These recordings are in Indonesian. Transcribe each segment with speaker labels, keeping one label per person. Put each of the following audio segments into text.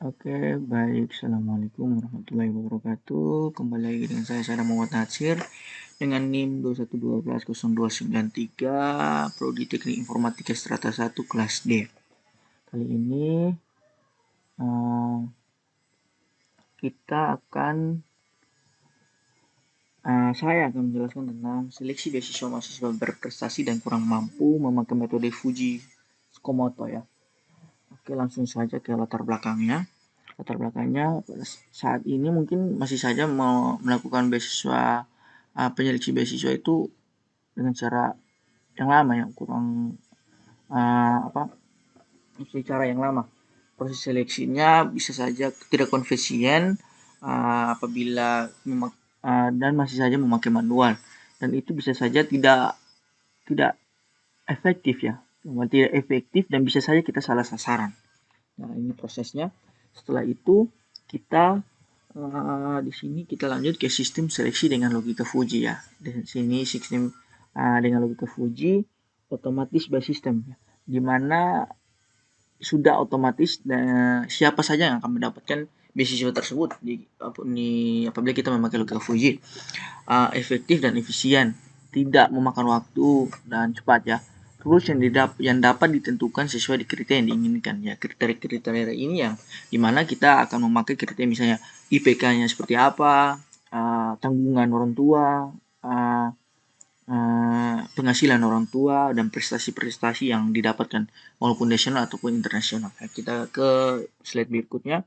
Speaker 1: Oke, baik. Assalamualaikum warahmatullahi wabarakatuh. Kembali lagi dengan saya Muhammad Natsir dengan NIM 2121023, Prodi Teknik Informatika Strata 1 kelas D. Kali ini kita akan saya akan menjelaskan tentang seleksi beasiswa mahasiswa berprestasi dan kurang mampu memakai metode Fuji Tsukamoto ya. Oke, langsung saja ke latar belakangnya. Latar belakangnya saat ini mungkin masih saja mau melakukan beasiswa, penyeleksi beasiswa itu dengan cara yang lama ya, kurang cara yang lama. Proses seleksinya bisa saja tidak konvensiyen apabila dan masih saja memakai manual, dan itu bisa saja tidak efektif ya, tidak efektif dan bisa saja kita salah sasaran. Nah, ini prosesnya. Setelah itu kita di sini kita lanjut ke sistem seleksi dengan logika Fuji ya. Di sini sistem dengan logika Fuji otomatis by system ya, di mana sudah otomatis siapa saja yang akan mendapatkan beasiswa tersebut apabila kita memakai logika Fuji. Efektif dan efisien, tidak memakan waktu dan cepat ya. Terus yang dapat ditentukan sesuai kriteria yang diinginkan ya. Kriteria ini yang dimana kita akan memakai kriteria misalnya IPK-nya seperti apa, tanggungan orang tua, penghasilan orang tua, dan prestasi-prestasi yang didapatkan walaupun nasional ataupun internasional. Kita ke slide berikutnya.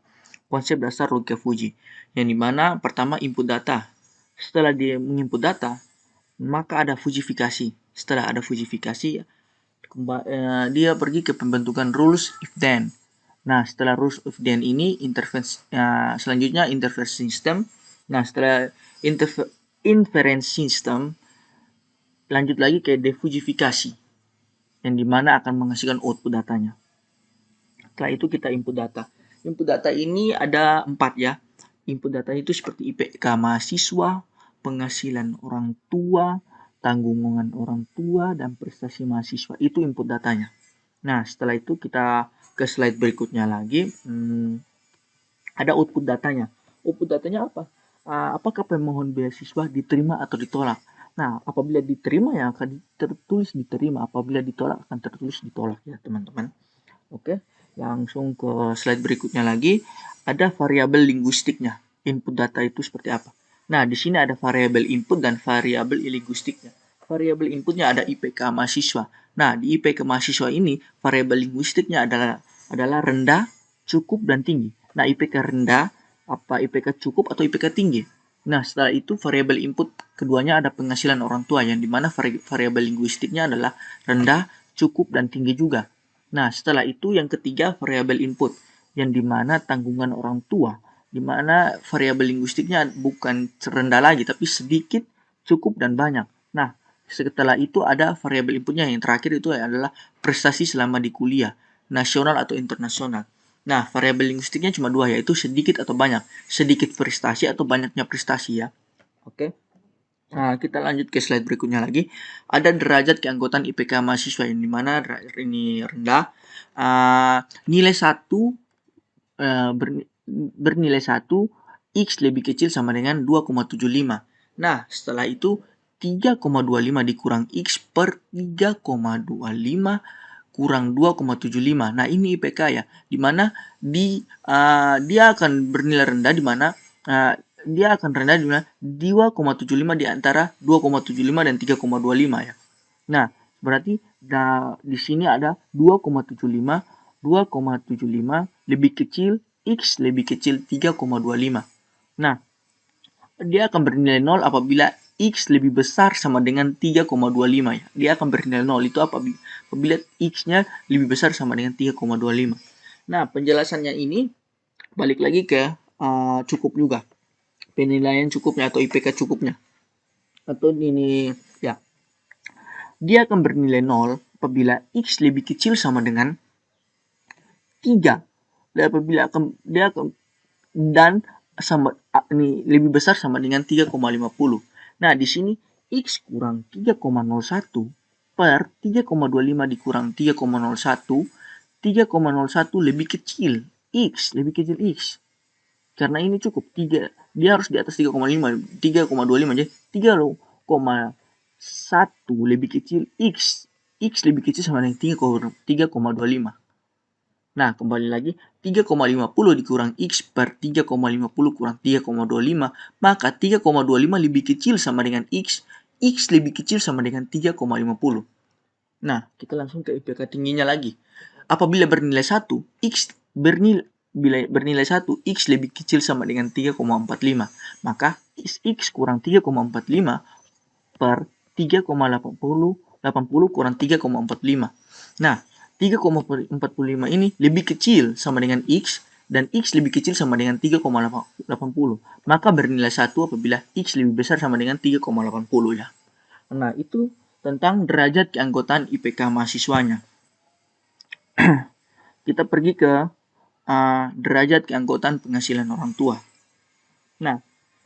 Speaker 1: Konsep dasar logika Fuji, yang dimana pertama input data. Setelah dia menginput data, maka ada fujifikasi. Setelah ada fujifikasi, dia pergi ke pembentukan rules if then. Nah, setelah rules if then ini selanjutnya inference system. Nah, setelah inference system, lanjut lagi ke defujifikasi, yang dimana akan menghasilkan output datanya. Setelah itu kita input data. Input data ini ada 4 ya. Input data itu seperti IPK mahasiswa, penghasilan orang tua, tanggungan orang tua, dan prestasi mahasiswa. Itu input datanya. Nah, setelah itu kita ke slide berikutnya lagi. Ada output datanya. Output datanya apa? Apakah pemohon beasiswa diterima atau ditolak? Nah, apabila diterima ya akan tertulis diterima, apabila ditolak akan tertulis ditolak ya, teman-teman. Oke, langsung ke slide berikutnya lagi. Ada variabel linguistiknya. Input data itu seperti apa? Nah, di sini ada variabel input dan variabel linguistiknya. Variabel inputnya ada IPK mahasiswa. Nah, di IPK mahasiswa ini variabel linguistiknya adalah rendah, cukup, dan tinggi. Nah, IPK rendah, IPK cukup, atau IPK tinggi. Nah, setelah itu variabel input keduanya ada penghasilan orang tua, yang dimana variabel linguistiknya adalah rendah, cukup, dan tinggi juga. Nah, setelah itu yang ketiga variabel input, yang dimana tanggungan orang tua, dimana variabel linguistiknya bukan rendah lagi, tapi sedikit, cukup, dan banyak. Nah, setelah itu ada variabel inputnya yang terakhir itu adalah prestasi selama di kuliah, nasional atau internasional. Nah, variabel linguistiknya cuma dua, yaitu sedikit atau banyak. Sedikit prestasi atau banyaknya prestasi ya. Oke. Nah, kita lanjut ke slide berikutnya lagi. Ada derajat keanggotaan IPK mahasiswa, yang dimana ini rendah. Nilai 1 bernilai 1, X lebih kecil sama dengan 2,75. Nah, setelah itu 3,25 dikurang X per 3,25 kurang 2,75. Nah, ini IPK ya, dimana dia akan bernilai rendah, dimana dia akan rendah di mana 2,75 di antara 2,75 dan 3,25 ya. Nah, berarti di sini ada 2,75 lebih kecil X lebih kecil 3,25. Nah, dia akan bernilai 0 apabila X lebih besar sama dengan 3,25 ya. Dia akan bernilai 0 itu apabila X-nya lebih besar sama dengan 3,25. Nah, penjelasannya ini balik lagi ke cukup juga. Penilaian cukupnya atau IPK cukupnya. Atau ini ya. Dia akan bernilai 0 apabila X lebih kecil sama dengan 3. Dan apabila dia akan dan sama ini lebih besar sama dengan 3,50. Nah, di sini X kurang 3,01 per 3,25 dikurang 3,01. 3,01 lebih kecil X, lebih kecil X. Karena ini cukup 3, dia harus di atas 3,5, 3,25, jadi 3,1 lebih kecil X. X lebih kecil sama dengan 3,25. Nah, kembali lagi, 3,50 dikurang X per 3,50 kurang 3,25, maka 3,25 lebih kecil sama dengan X lebih kecil sama dengan 3,50. Nah, kita langsung ke IPK tingginya lagi. Apabila bernilai 1, bernilai 1, X lebih kecil sama dengan 3,45, maka X kurang 3,45 per 3,80 kurang 3,45. Nah, 3,45 ini lebih kecil sama dengan X, dan X lebih kecil sama dengan 3,80. Maka bernilai 1 apabila X lebih besar sama dengan 3,80 ya. Nah, itu tentang derajat keanggotaan IPK mahasiswanya. Kita pergi ke derajat keanggotaan penghasilan orang tua. Nah,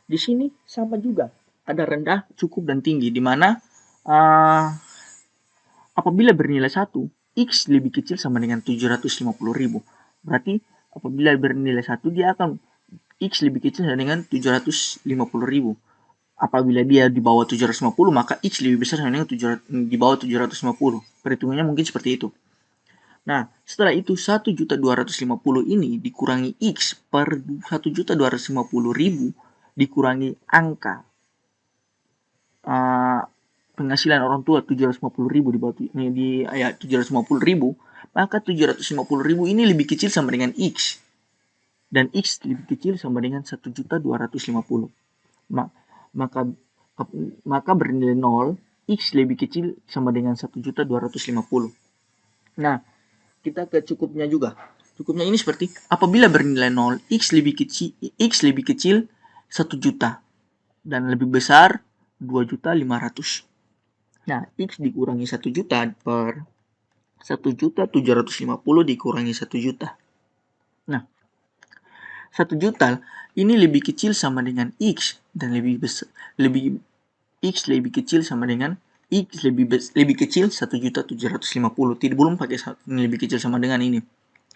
Speaker 1: di sini sama juga. Ada rendah, cukup, dan tinggi, di mana apabila bernilai 1, X lebih kecil sama dengan 750.000. Berarti apabila bernilai 1, dia akan X lebih kecil sama dengan 750.000. Apabila dia di bawah 750, maka X lebih besar sama dengan di bawah 750. Perhitungannya mungkin seperti itu. Nah, setelah itu 1.250.000 ini dikurangi X per 1.250.000 dikurangi angka penghasilan orang tua 750.000 di ayat 750.000, maka 750.000 ini lebih kecil sama dengan X, dan X lebih kecil sama dengan 1.250. Maka bernilai 0, X lebih kecil sama dengan 1.250. Nah, kita ke cukupnya juga. Cukupnya ini seperti apabila bernilai 0, X lebih kecil 1 juta dan lebih besar 2.500.000. Nah, X dikurangi 1 juta per 1.750 dikurangi 1 juta. Nah, 1 juta ini lebih kecil sama dengan X, dan X lebih kecil sama dengan X lebih kecil 1.750. Tidak, belum pakai ini lebih kecil sama dengan ini.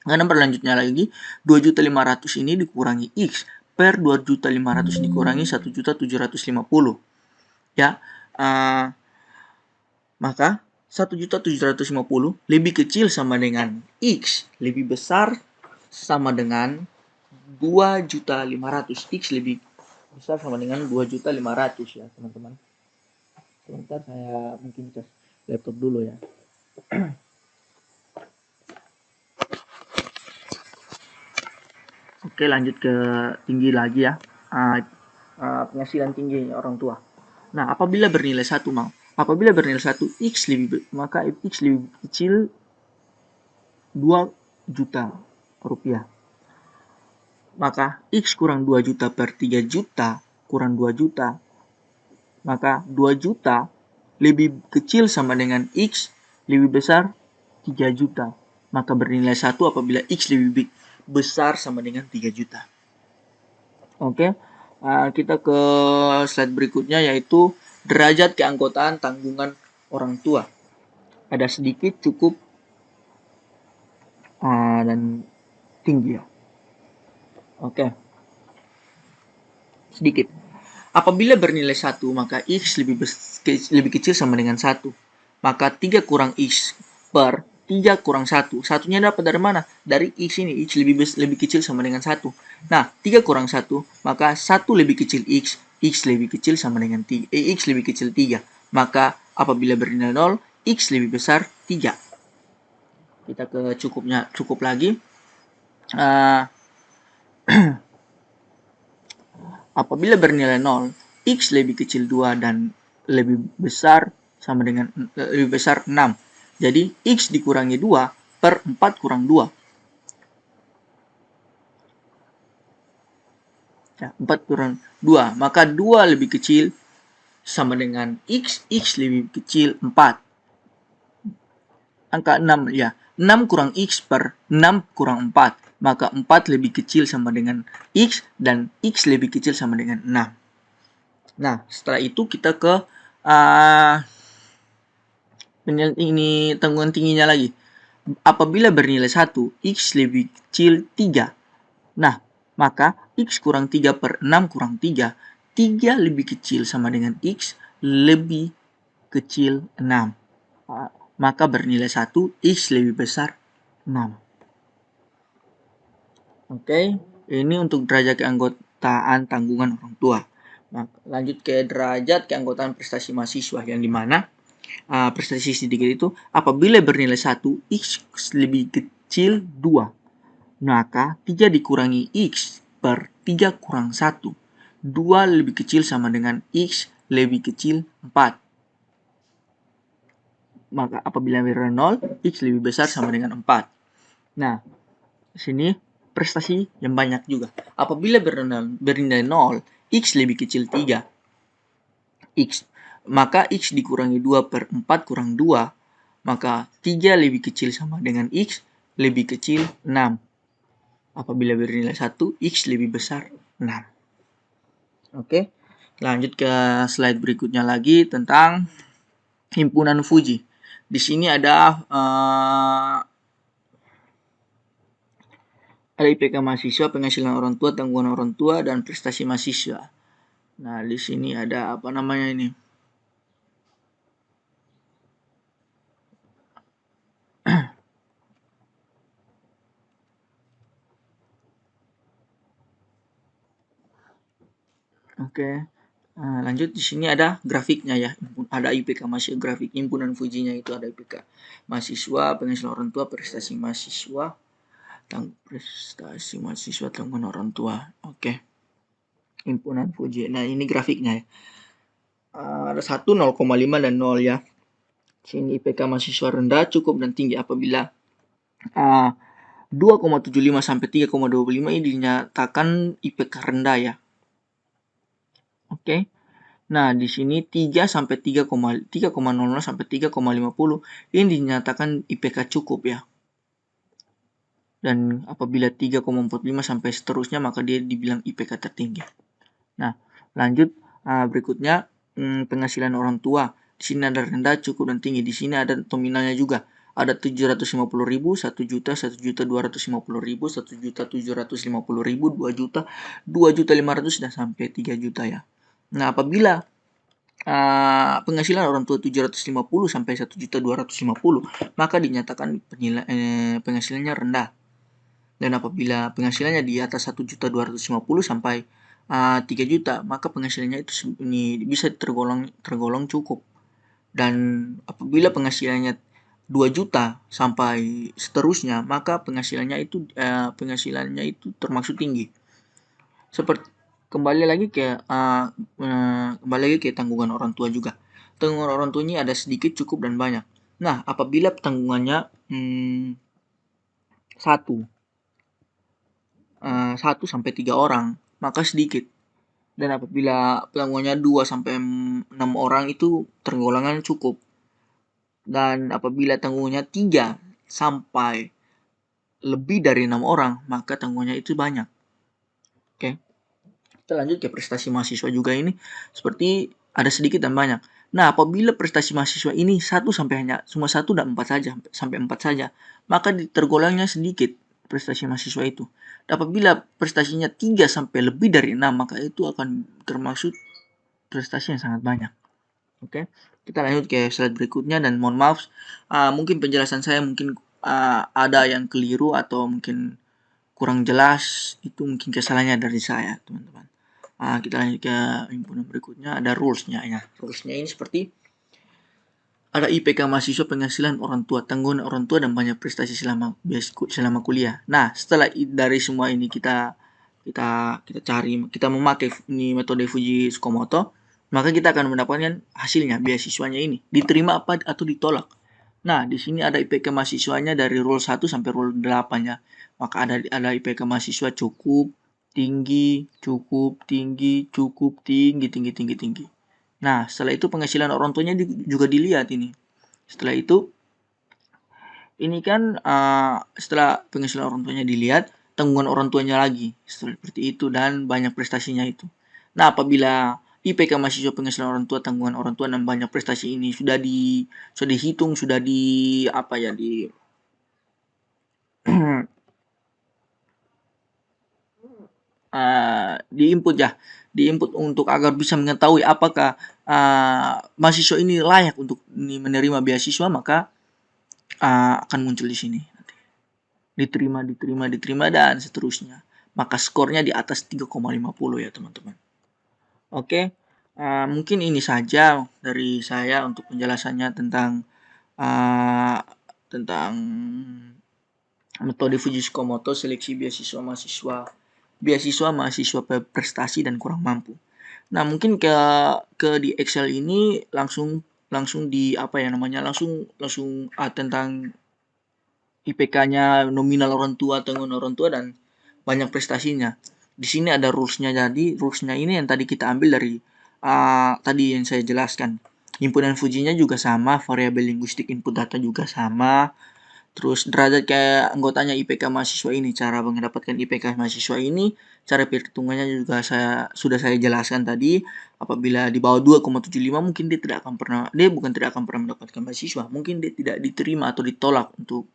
Speaker 1: Karena berlanjutnya lagi, 2.500.000 ini dikurangi X per 2.500.000 dikurangi 1.750. Ya, maka 1.750 lebih kecil sama dengan X lebih besar sama dengan 2.500.000. X lebih besar sama dengan 2.500.000 ya teman-teman. Sebentar, saya mungkin cas laptop dulu ya. Oke, lanjut ke tinggi lagi ya. Penghasilan tinggi orang tua. Nah, apabila bernilai 1, apabila bernilai 1, maka X lebih kecil 2 juta rupiah. Maka X kurang 2 juta per 3 juta kurang 2 juta. Maka 2 juta lebih kecil sama dengan X lebih besar 3 juta. Maka bernilai 1 apabila X lebih besar sama dengan 3 juta. Oke, kita ke slide berikutnya, yaitu derajat keanggotaan tanggungan orang tua. Ada sedikit, cukup, dan tinggi ya. Oke. Sedikit. Apabila bernilai 1, maka X lebih kecil sama dengan 1. Maka 3 kurang X per 3 kurang 1. Satunya dapat dari mana? Dari X ini. X lebih kecil sama dengan 1. Nah, 3 kurang 1, maka 1 lebih kecil X. X lebih kecil sama dengan X lebih kecil 3. Maka apabila bernilai 0, X lebih besar 3. Kita ke cukup lagi. Apabila bernilai 0, X lebih kecil 2 dan lebih besar sama dengan lebih besar 6. Jadi X dikurangi 2 per 4 kurang 2. Ya, 4 kurang 2. Maka 2 lebih kecil sama dengan X lebih kecil 4. Angka 6 ya. 6 kurang X per 6 kurang 4. Maka 4 lebih kecil sama dengan X, dan X lebih kecil sama dengan 6. Nah, setelah itu kita ke tanggungan tingginya lagi. Apabila bernilai 1, X lebih kecil 3. Nah, maka X kurang 3 per 6 kurang 3. 3 lebih kecil sama dengan X lebih kecil 6. Maka bernilai 1, X lebih besar 6. Oke, ini untuk derajat keanggotaan tanggungan orang tua. Nah, lanjut ke derajat keanggotaan prestasi mahasiswa, yang dimana prestasi sedikit itu apabila bernilai 1, X lebih kecil 2. Maka 3 dikurangi X per 3 kurang 1. 2 lebih kecil sama dengan X lebih kecil 4. Maka apabila bernilai 0, X lebih besar sama dengan 4. Nah, di sini prestasi yang banyak juga. Apabila bernilai 0, X lebih kecil 3. Maka X dikurangi 2 per 4 kurang 2. Maka 3 lebih kecil sama dengan X lebih kecil 6. Apabila bernilai 1, X lebih besar 6. Oke, lanjut ke slide berikutnya lagi tentang himpunan Fuji. Di sini ada IPK mahasiswa, penghasilan orang tua, tanggungan orang tua, dan prestasi mahasiswa. Nah, di sini ada apa namanya ini? Oke. Lanjut, di sini ada grafiknya ya. Ada IPK mahasiswa, grafik himpunan Fujinya itu ada IPK mahasiswa, penghasilan orang tua, prestasi mahasiswa, tanggungan orang tua. Oke. Himpunan Fuji. Nah, ini grafiknya ya. Ada 1, 0,5 dan 0 ya. Sini IPK mahasiswa rendah, cukup dan tinggi. Apabila 2,75 sampai 3,25 ini dinyatakan IPK rendah ya. Oke. Nah, di sini 3 sampai 3,00 sampai 3,50 ini dinyatakan IPK cukup ya. Dan apabila 3,45 sampai seterusnya maka dia dibilang IPK tertinggi. Nah, lanjut berikutnya penghasilan orang tua. Di sini ada rendah, cukup dan tinggi. Di sini ada nominalnya juga. Ada 750.000, 1 juta, 1 juta 250.000, 1 juta 750.000, 2 juta, 2 juta 500 dan sampai 3 juta ya. Nah, apabila penghasilan orang tua 750 sampai 1 juta 250, maka dinyatakan penghasilannya rendah. Dan apabila penghasilannya di atas 1 juta 250 sampai 3 juta, maka penghasilannya itu bisa tergolong cukup. Dan apabila penghasilannya 2 juta sampai seterusnya, maka penghasilannya itu termasuk tinggi. Seperti kembali lagi ke tanggungan orang tua juga. Tanggungan orang tua ini ada sedikit, cukup, dan banyak. Nah, apabila tanggungannya 1 sampai 3 orang, maka sedikit. Dan apabila tanggungannya 2 sampai 6 orang itu tergolongan cukup. Dan apabila tanggungannya 3 sampai lebih dari 6 orang, maka tanggungannya itu banyak. Oke. Kita lanjut ke prestasi mahasiswa juga ini seperti ada sedikit dan banyak. Nah, apabila prestasi mahasiswa ini 1 sampai hanya cuma 1 dan 4 saja, sampai 4 saja, maka tergolongnya sedikit prestasi mahasiswa itu. Dan apabila prestasinya 3 sampai lebih dari 6, maka itu akan termasuk prestasi yang sangat banyak. Oke. Kita lanjut ke slide berikutnya, dan mohon maaf mungkin penjelasan saya mungkin ada yang keliru atau mungkin kurang jelas, itu mungkin kesalahannya dari saya, teman-teman. Kita lanjut ke himpunan berikutnya, ada rules-nya ya. Rules-nya ini seperti ada IPK mahasiswa, penghasilan orang tua, tanggungan orang tua, dan banyak prestasi selama kuliah. Nah, setelah dari semua ini kita cari, kita memakai ini metode Fuji Tsukamoto, maka kita akan mendapatkan hasilnya, beasiswanya ini diterima apa atau ditolak. Nah, di sini ada IPK mahasiswanya dari rule 1 sampai rule 8 ya. Maka ada IPK mahasiswa cukup, tinggi, cukup, tinggi, cukup, tinggi, tinggi, tinggi, tinggi. Nah, setelah itu penghasilan orang tuanya juga dilihat ini. Setelah itu, ini kan setelah penghasilan orang tuanya dilihat, tanggungan orang tuanya lagi. Seperti itu, dan banyak prestasinya itu. Nah, apabila IPK mahasiswa, penghasilan orang tua, tanggungan orang tua, dan banyak prestasi ini sudah dihitung, sudah di-input ya, di-input untuk agar bisa mengetahui apakah mahasiswa ini layak untuk menerima beasiswa, maka akan muncul di sini nanti. Diterima dan seterusnya. Maka skornya di atas 3,50 ya teman-teman. Oke, mungkin ini saja dari saya untuk penjelasannya tentang metode Fujimoto seleksi beasiswa mahasiswa prestasi dan kurang mampu. Nah, mungkin ke di Excel ini langsung di apa ya namanya, langsung tentang IPK-nya, nominal orang tua, tanggungan orang tua, dan banyak prestasinya. Di sini ada rules-nya. Jadi rules-nya ini yang tadi kita ambil dari tadi yang saya jelaskan. Himpunan Fujinya juga sama, variabel linguistik input data juga sama. Terus derajat kayak anggotanya IPK mahasiswa ini, cara mendapatkan IPK mahasiswa ini, cara perhitungannya juga sudah saya jelaskan tadi. Apabila di bawah 2,75 mungkin dia bukan tidak akan pernah mendapatkan beasiswa, mungkin dia tidak diterima atau ditolak untuk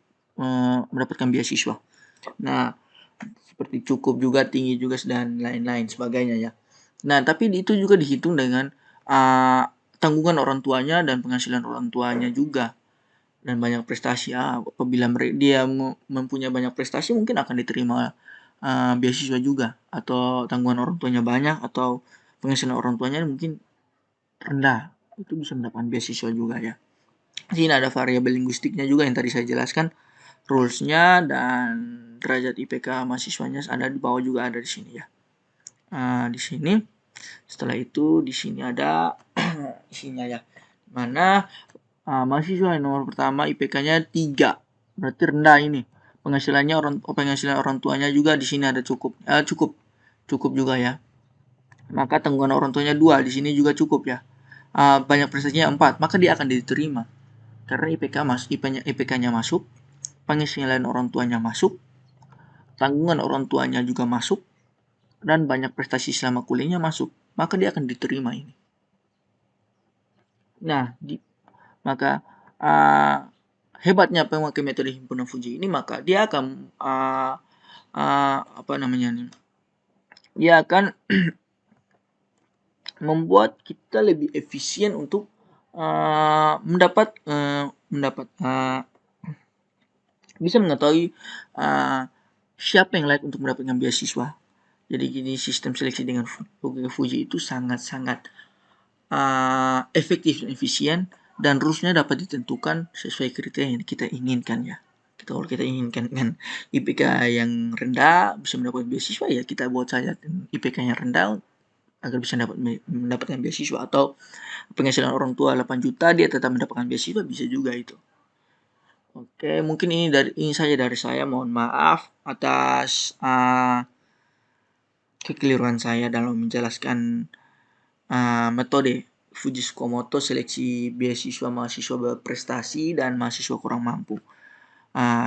Speaker 1: mendapatkan beasiswa. Nah, seperti cukup juga, tinggi juga, dan lain-lain sebagainya ya. Nah, tapi itu juga dihitung dengan tanggungan orang tuanya dan penghasilan orang tuanya juga. Dan banyak prestasi. Apabila dia mempunyai banyak prestasi, mungkin akan diterima beasiswa juga. Atau tanggungan orang tuanya banyak, atau penghasilan orang tuanya mungkin rendah, itu bisa mendapatkan beasiswa juga ya. Di sini ada variabel linguistiknya juga yang tadi saya jelaskan, rules-nya, dan derajat IPK mahasiswanya ada di bawah juga, ada di sini ya. Di sini setelah itu di sini ada isinya ya, mana mahasiswa yang nomor pertama IPK-nya 3, berarti rendah ini. Penghasilan orang tuanya juga di sini ada cukup juga ya. Maka tanggungan orang tuanya 2, di sini juga cukup ya. Banyak prestasinya 4, maka dia akan diterima. Karena IPK-nya masuk, penghasilan orang tuanya masuk, tanggungan orang tuanya juga masuk, dan banyak prestasi selama kuliahnya masuk, maka dia akan diterima ini. Nah, maka hebatnya pemakai metode himpunan Fuji ini, maka dia akan dia akan membuat kita lebih efisien untuk bisa mengetahui siapa yang layak untuk mendapatkan beasiswa. Jadi gini, sistem seleksi dengan Fuji itu sangat-sangat efektif dan efisien, dan rules-nya dapat ditentukan sesuai kriteria yang kita inginkan ya. Kalau kita inginkan dengan IPK yang rendah bisa mendapatkan beasiswa, ya kita buat saja IPK yang rendah agar bisa mendapatkan beasiswa. Atau penghasilan orang tua 8 juta dia tetap mendapatkan beasiswa, bisa juga itu. Oke, mungkin ini saja dari saya. Mohon maaf atas kekeliruan saya dalam menjelaskan metode Fujimoto seleksi beasiswa mahasiswa berprestasi dan mahasiswa kurang mampu.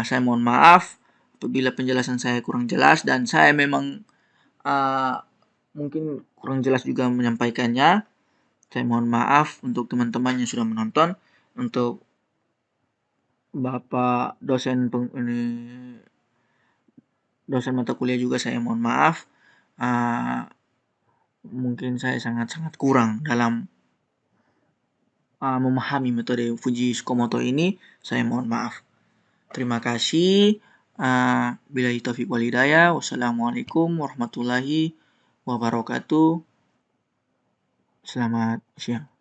Speaker 1: Saya mohon maaf apabila penjelasan saya kurang jelas, dan saya memang mungkin kurang jelas juga menyampaikannya. Saya mohon maaf untuk teman-teman yang sudah menonton. Untuk Bapak dosen mata kuliah juga saya mohon maaf. Mungkin saya sangat-sangat kurang dalam memahami metode Fujimoto ini. Saya mohon maaf. Terima kasih. Billahi taufiq wal hidayah. Wassalamualaikum warahmatullahi wabarakatuh. Selamat siang.